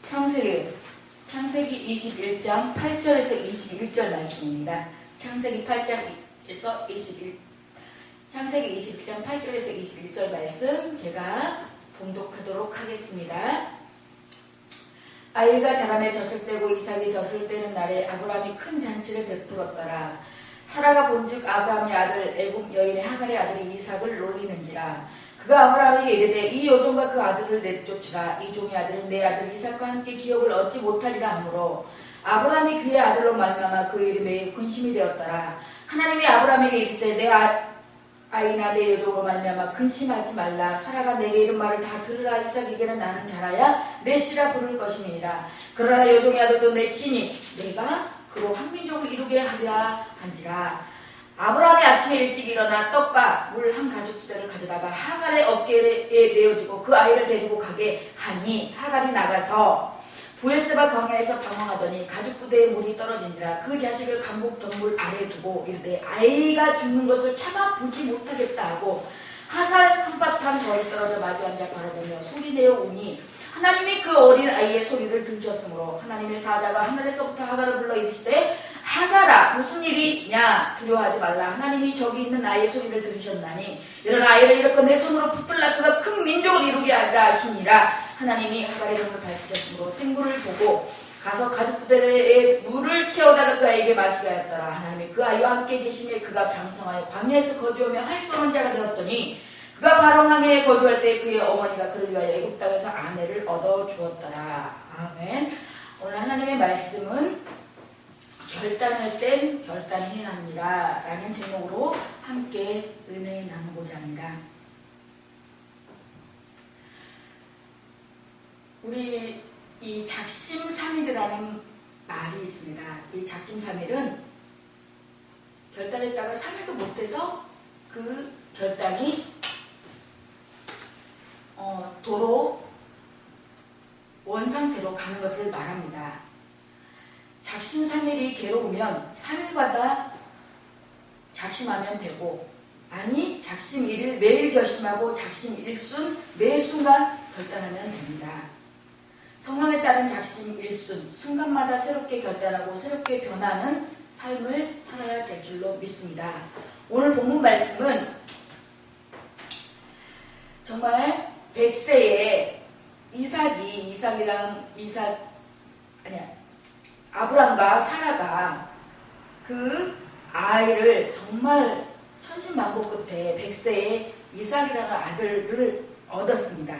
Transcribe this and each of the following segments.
창세기 21장 8절에서 21절 말씀입니다. 창세기 8장에서 22장 8절에서 21절 말씀 제가 봉독하도록 하겠습니다. 아이가 자라매 젖을 떼고 이삭이 젖을 떼는 날에 아브라함이 큰 잔치를 베풀었더라. 사라가 본즉 아브라함의 아들 애굽 여인의 하갈의 아들이 이삭을 놀리는지라. 그가 아브라함에게 이르되 이 여종과 그 아들을 내쫓으라. 이 종의 아들은 내 아들 이삭과 함께 기업을 얻지 못하리라 하므로 아브라함이 그의 아들로 말미암아 그 이름에 근심이 되었더라. 하나님이 아브라함에게 이르시되 내 아이나 내 여종으로 말미암아 근심하지 말라. 사라가 내게 이른 말을 다 들으라. 이삭에게는 나는 자라야 내 씨라 부를 것임이니라. 그러나 여종의 아들도 내 씨니 내가 그로 한 민족을 이루게 하리라 한지라. 아브라함이 아침에 일찍 일어나 떡과 물 한 가죽부대를 가져다가 하갈의 어깨에 메어주고 그 아이를 데리고 가게 하니 하갈이 나가서 부엘세바 광야에서 방황하더니 가죽부대에 물이 떨어진지라. 그 자식을 강복 덩굴 아래에 두고 이르되 아이가 죽는 것을 참아 보지 못하겠다 하고 하살 한바탕 절이 떨어져 마주 앉아 바라보며 소리내어 우니 하나님이 그 어린 아이의 소리를 들으셨으므로 하나님의 사자가 하늘에서부터 하갈을 불러 이르시되 하갈아 무슨 일이냐 두려워하지 말라. 하나님이 저기 있는 아이의 소리를 들으셨나니 일어나 아이를 일으켜 내 손으로 붙들라. 그가 큰 민족을 이루게 하리라 하시니라. 하나님이 하갈의 눈을 밝히셨으므로 생물을 보고 가서 가죽부대에 물을 채워다가 그 아이에게 마시게 하였더라. 하나님이 그 아이와 함께 계시매 그가 장성하여 광야에서 거주하며 할 수 없는 자가 되었더니 그가 바로강에 거주할 때 그의 어머니가 그를 위하여 애굽 땅에서 아내를 얻어 주었더라. 아멘. 오늘 하나님의 말씀은 결단할 땐 결단해야 합니다 라는 제목으로 함께 은혜 나누고자 합니다. 우리 이 작심삼일이라는 말이 있습니다. 이 작심삼일은 결단했다가 3일도 못해서 그 결단이 도로 원상태로 가는 것을 말합니다. 작심삼일이 괴로우면 3일마다 작심하면 되고, 아니 작심 1일 매일 결심하고 작심 1순 매 순간 결단하면 됩니다. 성령에 따른 작심 1순 순간마다 새롭게 결단하고 새롭게 변하는 삶을 살아야 될 줄로 믿습니다. 오늘 본문 말씀은 정말 100세에 아브람과 사라가 그 아이를 정말 천신만고 끝에 100세에 이삭이라는 아들을 얻었습니다.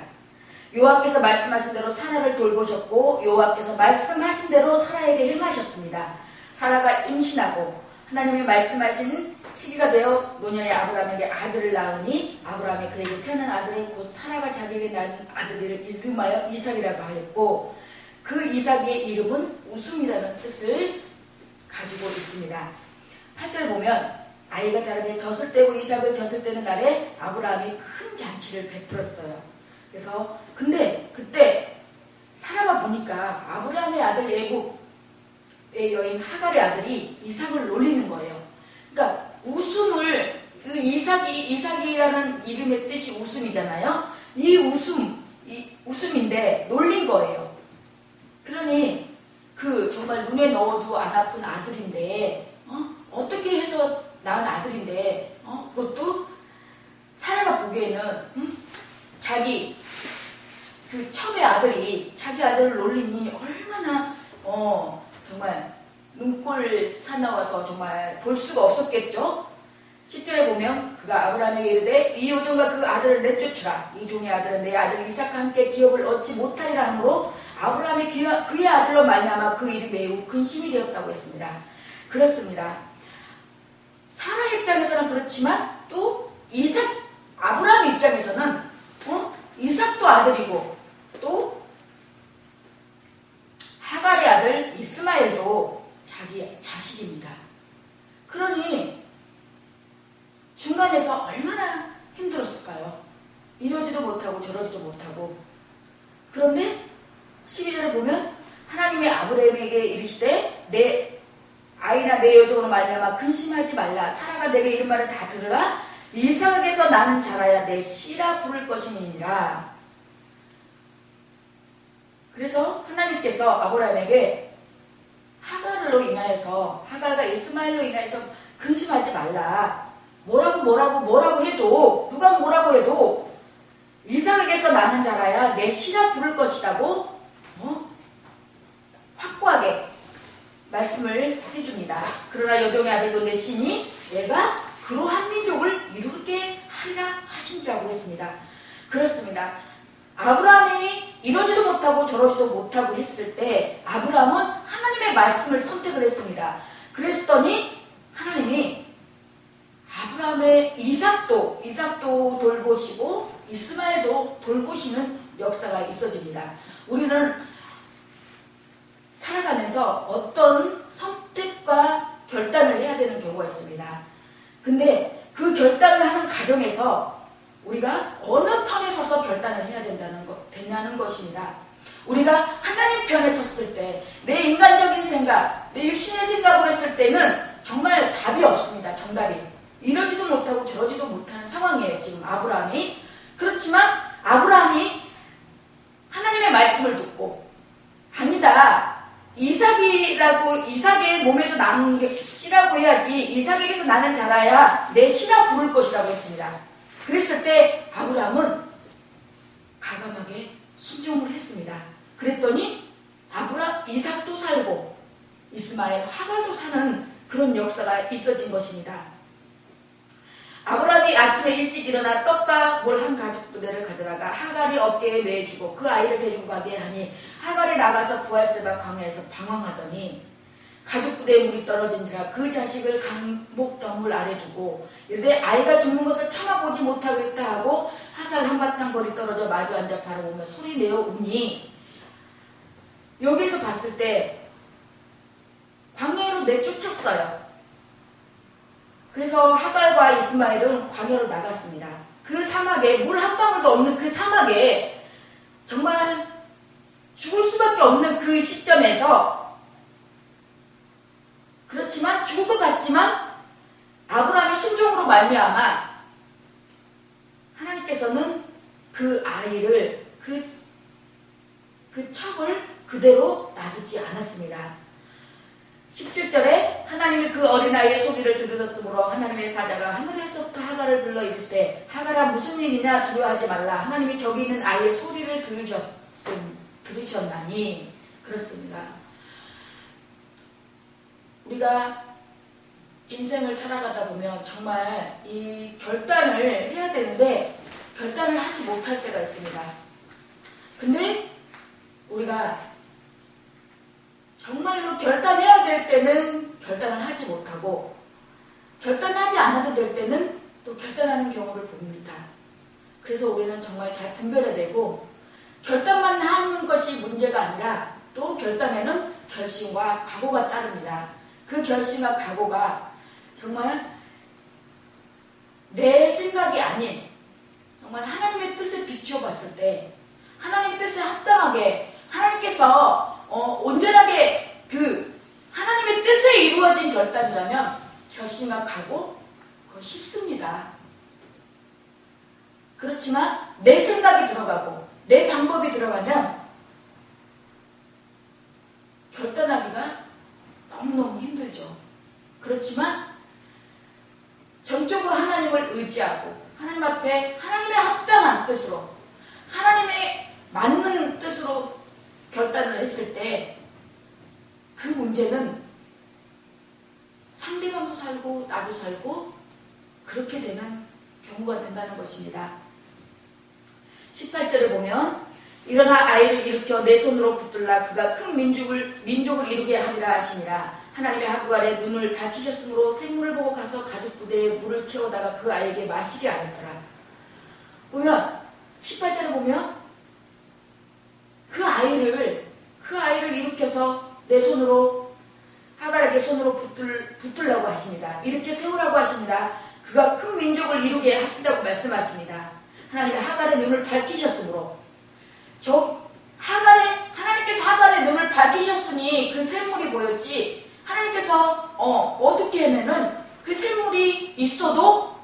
여호와께서 말씀하신 대로 사라를 돌보셨고 여호와께서 말씀하신 대로 사라에게 행하셨습니다. 사라가 임신하고 하나님이 말씀하신 시기가 되어 노년에 아브라함에게 아들을 낳으니 아브라함이 그에게 태어난 아들을 곧 사라가 자기에게 낳은 아들을 이름하여 이삭이라고 하였고 그 이삭의 이름은 웃음이라는 뜻을 가지고 있습니다. 8절 보면 아이가 자라매 젖을 떼고 이삭을 젖을 떼는 날에 아브라함이 큰 잔치를 베풀었어요. 그래서 근데 그때 사라가 보니까 아브라함의 아들 애굽의 여인 하갈의 아들이 이삭을 놀리는 거예요. 그러니까 웃음을 이삭이라는 이름의 뜻이 웃음이잖아요. 이 웃음인데 놀린 거예요. 그러니 그 정말 눈에 넣어도 안 아픈 아들인데 어떻게 해서 낳은 아들인데 그것도 사라가 보기에는 자기 그 처음에 아들이 자기 아들을 놀리니 얼마나 정말 눈꼴 사나워서 정말 볼 수가 없었겠죠. 10절에 보면 그가 아브라함에게 이르되 이 여종과 그 아들을 내쫓으라. 이 종의 아들은 내 아들 이삭과 함께 기업을 얻지 못하리라 하므로 아브라함이 그의 아들로 말미암아 그 일이 매우 근심이 되었다고 했습니다. 그렇습니다. 사라 입장에서는 그렇지만 또 아브라함 입장에서는 이삭도 아들이고 또 하갈의 아들 이스마엘도 자기 자식입니다. 그러니 중간에서 얼마나 힘들었을까요? 이러지도 못하고 저러지도 못하고. 그런데 12절에 보면 하나님이 아브라함에게 이르시되 내 아이나 내 여종으로 말미암아 근심하지 말라. 사라가 내게 이른 말을 다 들으라. 이삭에게서 나는 자라야 내 씨라 부를 것이니라. 그래서 하나님께서 아브라함에게 하갈로 인하여서, 하갈과 이스마엘로 인하여서 근심하지 말라. 뭐라고 해도, 누가 뭐라고 해도 이삭에게서 나는 자라야 내 씨라 부를 것이라고 확고하게 말씀을 해줍니다. 그러나 여종의 아들도 내 씨니 내가 그러한 민족을 이루게 하리라 하신지라고 했습니다. 그렇습니다. 아브라함이 이러지도 못하고 저러지도 못하고 했을 때 아브라함은 하나님의 말씀을 선택을 했습니다. 그랬더니 하나님이 아브라함의 이삭도 돌보시고 이스마엘도 돌보시는 역사가 있어집니다. 우리는 살아가면서 어떤 선택과 결단을 해야 되는 경우가 있습니다. 근데 그 결단을 하는 과정에서 우리가 어느 편에 서서 결단을 해야 된다는 것입니다. 우리가 하나님 편에 섰을 때, 내 인간적인 생각, 내 육신의 생각으로 했을 때는 정말 답이 없습니다. 정답이. 이러지도 못하고 저러지도 못하는 상황이에요. 지금 아브라함이. 그렇지만 아브라함이 하나님의 말씀을 듣고, 아니다. 이삭의 몸에서 나는 씨라고 해야지, 이삭에게서 나는 자라야 내 씨라 부를 것이라고 했습니다. 그랬을 때 아브라함은 과감하게 순종을 했습니다. 그랬더니 이삭도 살고 이스마엘, 하갈도 사는 그런 역사가 있어진 것입니다. 아브라함이 아침에 일찍 일어나 떡과 물 한 가죽 부대를 가져다가 하갈이 어깨에 매주고 그 아이를 데리고 가게 하니 하갈이 나가서 부할세바 광야에서 방황하더니 가죽 부대에 물이 떨어진지라 그 자식을 강목덩굴 아래 두고 이르되 아이가 죽는 것을 참아보지 못하겠다 하고 하살 한바탕 거리 떨어져 마주 앉아 바라보며 소리 내어 우니, 여기서 봤을 때 광야로 내쫓았어요. 그래서 하갈과 이스마엘은 광야로 나갔습니다. 그 사막에, 물 한 방울도 없는 그 사막에 정말 죽을 수밖에 없는 그 시점에서, 그렇지만 죽을 것 같지만 아브라함의 순종으로 말미암아 하나님께서는 그 아이를, 그 척을 그대로 놔두지 않았습니다. 17절에 하나님이 그 어린아이의 소리를 들으셨으므로 하나님의 사자가 하늘에서부터 하갈을 불러 이르시되 하갈아 무슨 일이냐 두려워하지 말라. 하나님이 저기 있는 아이의 소리를 들으셨나니. 그렇습니다. 우리가 인생을 살아가다 보면 정말 이 결단을 해야 되는데 결단을 하지 못할 때가 있습니다. 근데 우리가 정말로 결단해야 될 때는 결단을 하지 못하고 결단하지 않아도 될 때는 또 결단하는 경우를 봅니다. 그래서 우리는 정말 잘 분별해야 되고, 결단만 하는 것이 문제가 아니라 또 결단에는 결심과 각오가 따릅니다. 그 결심과 각오가 정말 내 생각이 아닌 정말 하나님의 뜻을 비추어 봤을 때 하나님 뜻에 합당하게 하나님께서 온전하게 그 하나님의 뜻에 이루어진 결단이라면 결심과 각오 그거 쉽습니다. 그렇지만 내 생각이 들어가고 내 방법이 들어가면 결단하기가 너무너무 힘들죠. 그렇지만 전적으로 하나님을 의지하고 하나님 앞에 하나님의 합당한 뜻으로 하나님의 맞는 뜻으로 결단을 했을 때 그 문제는 상대방도 살고 나도 살고 그렇게 되는 경우가 된다는 것입니다. 18절에 보면 일어나 아이를 일으켜 내 손으로 붙들라 그가 큰 민족을 이루게 하리라 하시니라. 하나님의 하갈의 눈을 밝히셨으므로 생물을 보고 가서 가죽 부대에 물을 채워다가 그 아이에게 마시게 하였더라. 보면 18절에 보면 그 아이를 일으켜서 내 손으로 하갈에게 손으로 붙들라고 하십니다. 이렇게 세우라고 하십니다. 그가 큰 민족을 이루게 하신다고 말씀하십니다. 하나님의 하갈의 눈을 밝히셨으므로 하나님께서 하갈의 눈을 밝히셨으니 그 샘물이 보였지, 하나님께서 어떻게 하면은 그 샘물이 있어도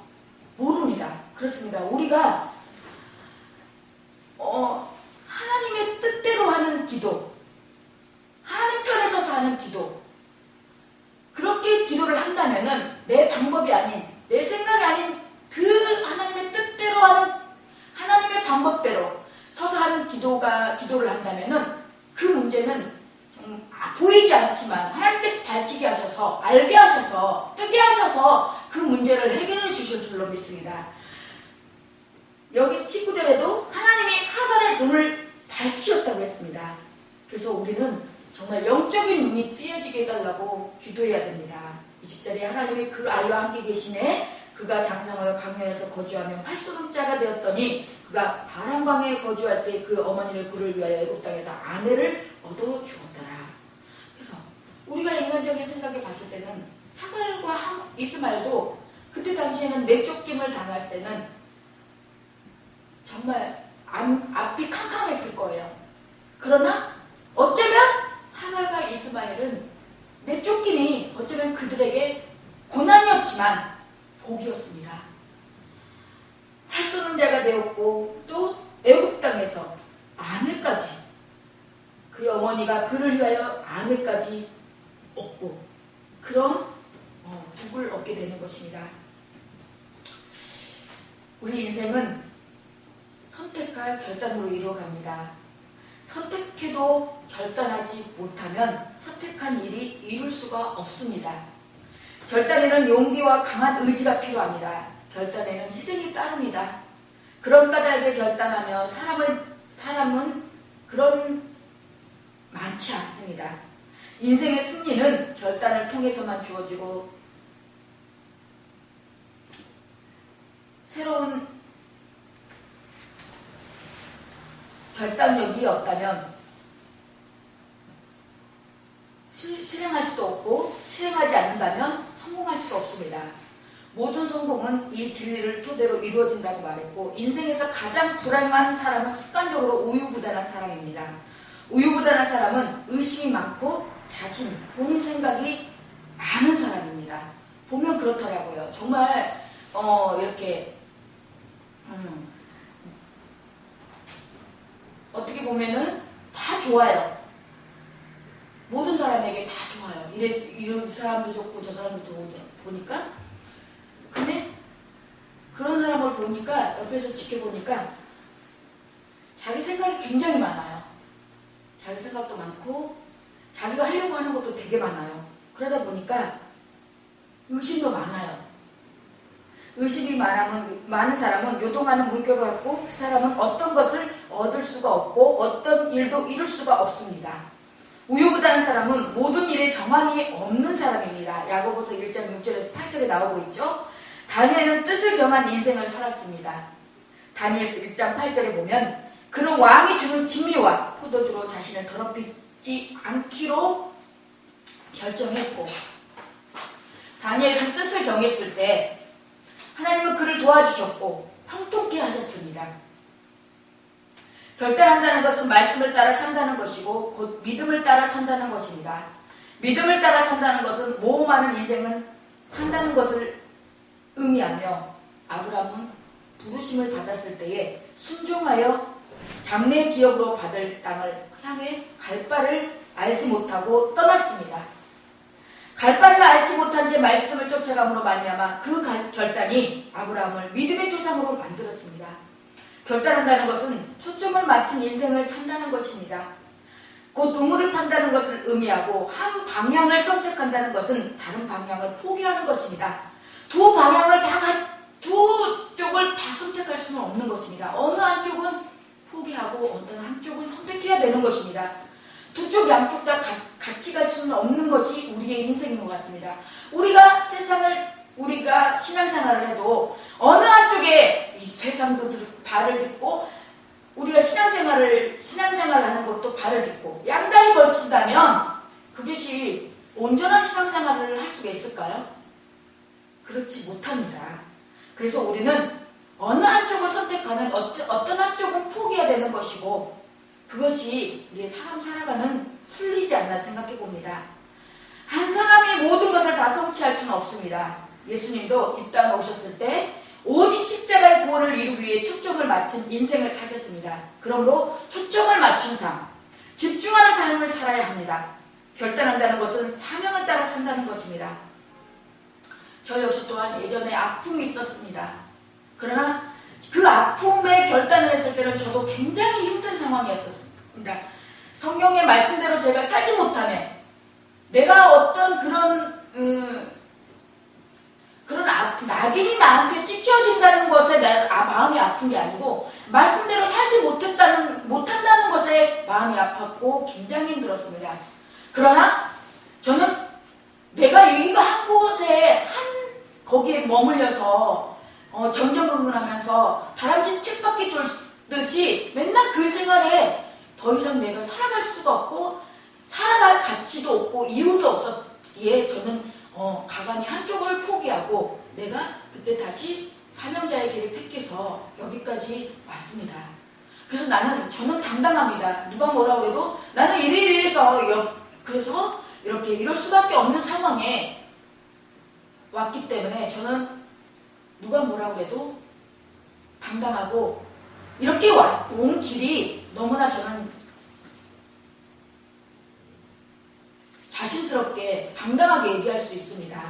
모릅니다. 그렇습니다. 우리가 하나님의 뜻대로 하는 기도, 기도, 하나님 편에 서서 하는 기도, 그렇게 기도를 한다면은 내 방법이 아닌, 내 생각이 아닌 그 하나님의 뜻대로 하는, 하나님의 방법대로 서서 하는 기도를 한다면은 그 문제는 좀 보이지 않지만 하나님께서 밝히게 하셔서, 알게 하셔서, 뜨게 하셔서 그 문제를 해결해 주실 줄로 믿습니다. 여기 19절에도 하나님이 하갈의 눈을 밝히셨다고 했습니다. 그래서 우리는 정말 영적인 눈이 띄어지게 해달라고 기도해야 됩니다. 20절에 하나님이 그 아이와 함께 계시네. 그가 장성하여 강야에서 거주하며 활쏘름자가 되었더니 그가 바람광야에 거주할 때 그 어머니를 그를 위하여 애굽 땅에서 아내를 얻어 주었더라. 그래서 우리가 인간적인 생각에 봤을 때는 사갈과 이스마엘도 그때 당시에는 내쫓김을 당할 때는 정말 앞이 캄캄했을 거예요. 그러나 어쩌면 하갈과 이스마엘은 내쫓김이 어쩌면 그들에게 고난이었지만 복이었습니다. 활쏘는 자가 되었고 또 애굽 땅에서 아내까지, 그의 어머니가 그를 위하여 아내까지 얻고 그런 복을 얻게 되는 것입니다. 우리 인생은 선택과 결단으로 이루어갑니다. 선택해도 결단하지 못하면 선택한 일이 이룰 수가 없습니다. 결단에는 용기와 강한 의지가 필요합니다. 결단에는 희생이 따릅니다. 그런 까닭에 결단하며 사람은 그런 많지 않습니다. 인생의 승리는 결단을 통해서만 주어지고 새로운 결단력이 없다면 실행할 수도 없고 실행하지 않는다면 성공할 수도 없습니다. 모든 성공은 이 진리를 토대로 이루어진다고 말했고 인생에서 가장 불행한 사람은 습관적으로 우유부단한 사람입니다. 우유부단한 사람은 의심이 많고 본인 생각이 많은 사람입니다. 보면 그렇더라고요. 정말 이렇게 어떻게 보면은 다 좋아요. 모든 사람에게 다 좋아요. 이런 사람도 좋고 저 사람도 좋고 보니까, 근데 그런 사람을 보니까 옆에서 지켜보니까 자기 생각이 굉장히 많아요. 자기 생각도 많고 자기가 하려고 하는 것도 되게 많아요. 그러다 보니까 의심도 많아요. 의심이 많은 사람은 요동하는 물결과 같고 그 사람은 어떤 것을 얻을 수가 없고 어떤 일도 이룰 수가 없습니다. 우유부단한 사람은 모든 일에 정함이 없는 사람입니다. 야고보서 1장 6절에서 8절에 나오고 있죠. 다니엘은 뜻을 정한 인생을 살았습니다. 다니엘서 1장 8절에 보면 그는 왕이 주는 진미와 포도주로 자신을 더럽히지 않기로 결정했고, 다니엘은 뜻을 정했을 때 하나님은 그를 도와주셨고 형통케 하셨습니다. 결단한다는 것은 말씀을 따라 산다는 것이고 곧 믿음을 따라 산다는 것입니다. 믿음을 따라 산다는 것은 모험하는 인생은 산다는 것을 의미하며, 아브라함은 부르심을 받았을 때에 순종하여 장래의 기업으로 받을 땅을 향해 갈 바를 알지 못하고 떠났습니다. 갈 바를 알지 못한 채 말씀을 쫓아감으로 말미암아 그 결단이 아브라함을 믿음의 조상으로 만들었습니다. 결단한다는 것은 초점을 맞춘 인생을 산다는 것입니다. 곧 우물을 판다는 것을 의미하고 한 방향을 선택한다는 것은 다른 방향을 포기하는 것입니다. 두 쪽을 다 선택할 수는 없는 것입니다. 어느 한쪽은 포기하고 어느 한쪽은 선택해야 되는 것입니다. 두 쪽 양쪽 다 같이 갈 수는 없는 것이 우리의 인생인 것 같습니다. 우리가 신앙생활을 해도 어느 한쪽에 이 세상도 발을 딛고 우리가 신앙생활을 하는 것도 발을 딛고 양다리 걸친다면 그것이 온전한 신앙생활을 할 수가 있을까요? 그렇지 못합니다. 그래서 우리는 어느 한쪽을 선택하면 어떤 한쪽은 포기해야 되는 것이고, 그것이 우리의 사람 살아가는 순리이지 않나 생각해 봅니다. 한 사람이 모든 것을 다 성취할 수는 없습니다. 예수님도 이 땅에 오셨을 때 오직 십자가의 구원을 이루기 위해 초점을 맞춘 인생을 사셨습니다. 그러므로 초점을 맞춘 삶, 집중하는 삶을 살아야 합니다. 결단한다는 것은 사명을 따라 산다는 것입니다. 저 역시 또한 예전에 아픔이 있었습니다. 그러나 그 아픔에 결단을 했을 때는 저도 굉장히 힘든 상황이었습니다. 성경의 말씀대로 제가 살지 못하면 내가 어떤 그런 낙인이 나한테 찍혀진다는 것에 마음이 아픈 게 아니고 말씀대로 살지 못한다는 것에 마음이 아팠고 굉장히 힘들었습니다. 그러나 저는 내가 여기가 한 곳에 거기에 머물려서 정정근근하면서 다람쥐 쳇바퀴 돌듯이 맨날 그 생활에 더 이상 내가 살아갈 수가 없고 살아갈 가치도 없고 이유도 없었기에 저는 가감히 한쪽을 포기하고 내가 그때 다시 사명자의 길을 택해서 여기까지 왔습니다. 그래서 저는 당당합니다. 누가 뭐라 그래도 나는 이래서 그래서 이렇게 이럴 수밖에 없는 상황에 왔기 때문에 저는 누가 뭐라 그래도 당당하고 이렇게 온 길이 너무나 저는 자신스럽게 당당하게 얘기할 수 있습니다.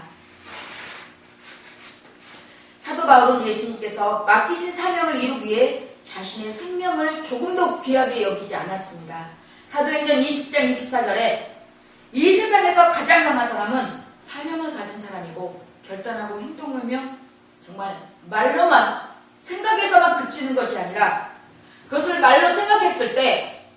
사도 바울은 예수님께서 맡기신 사명을 이루기 위해 자신의 생명을 조금도 귀하게 여기지 않았습니다. 사도행전 20장 24절에 이 세상에서 가장 강한 사람은 사명을 가진 사람이고 결단하고 행동을 하며 정말 말로만 생각에서만 그치는 것이 아니라 그것을 말로 생각했을 때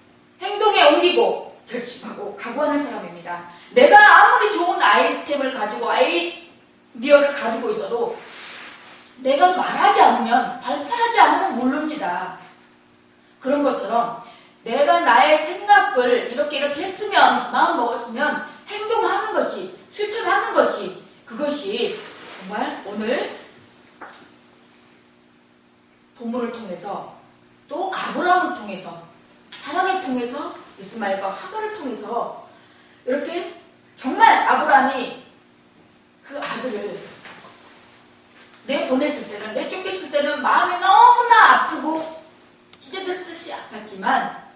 행동에 옮기고 결심하고 각오하는 사람입니다. 내가 아무리 좋은 아이템을 가지고 아이디어를 가지고 있어도 내가 말하지 않으면 발표하지 않으면 모릅니다. 그런 것처럼 내가 나의 생각을 이렇게 했으면 마음 먹었으면 행동하는 것이 실천하는 것이 그것이 정말 오늘 본문을 통해서 또 아브라함을 통해서 사라를 통해서 이스마엘과 하갈을 통해서 이렇게 정말 아브라함이 그 아들을 내보냈을 때는 내쫓겼을 때는 마음이 너무나 아프고 찢어졌듯이 아팠지만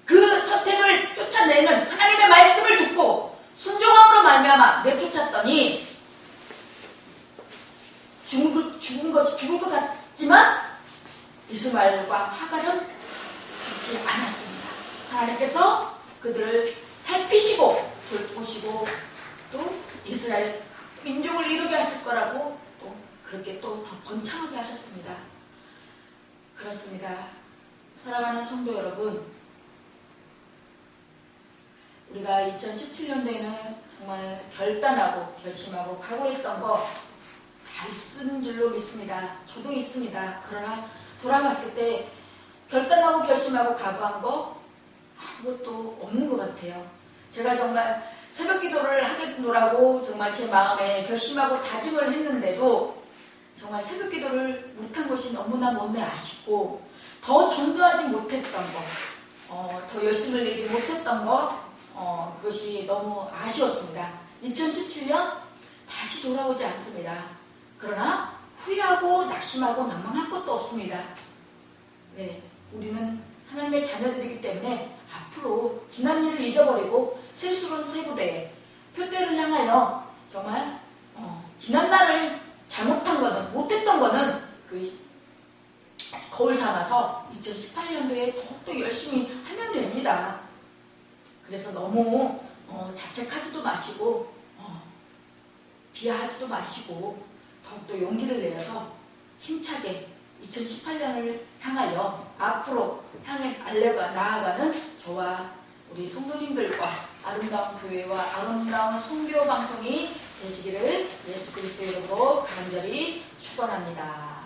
그 선택을 쫓아내는 하나님의 말씀을 듣고 순종함으로 말미암아 내쫓았더니 죽을 것 같지만 이스마엘과 하갈은 죽지 않았습니다. 하나님께서 그들을 살피시고 돌보시고 또 이스라엘 민족을 이루게 하실 거라고 또 그렇게 또 더 번창하게 하셨습니다. 그렇습니다. 사랑하는 성도 여러분, 우리가 2017년도에는 정말 결단하고 결심하고 각오했던 거 다 있는 줄로 믿습니다. 저도 있습니다. 그러나 돌아봤을 때 결단하고 결심하고 각오한 거 아무것도 없는 것 같아요. 제가 정말 새벽 기도를 하겠노라고 정말 제 마음에 결심하고 다짐을 했는데도 정말 새벽 기도를 못한 것이 너무나 못내 아쉽고 더 전도하지 못했던 거, 더 열심을 내지 못했던 거, 그것이 너무 아쉬웠습니다. 2017년 다시 돌아오지 않습니다. 그러나 후회하고 낙심하고 낭망할 것도 없습니다. 네, 우리는 하나님의 자녀들이기 때문에 앞으로 지난 일을 잊어버리고 새수로는 새부대에 표대를 향하여 정말 지난 날을 잘못한 거는 못했던 거는 그 거울 삼아서 2018년도에 더욱더 열심히 하면 됩니다. 그래서 너무 자책하지도 마시고 비하하지도 마시고 더욱더 용기를 내어서 힘차게 2018년을 향하여 앞으로 향해 나아가는 저와 우리 성도님들과 아름다운 교회와 아름다운 선교 방송이 되시기를 예수 그리스도 이름으로 간절히 축원합니다.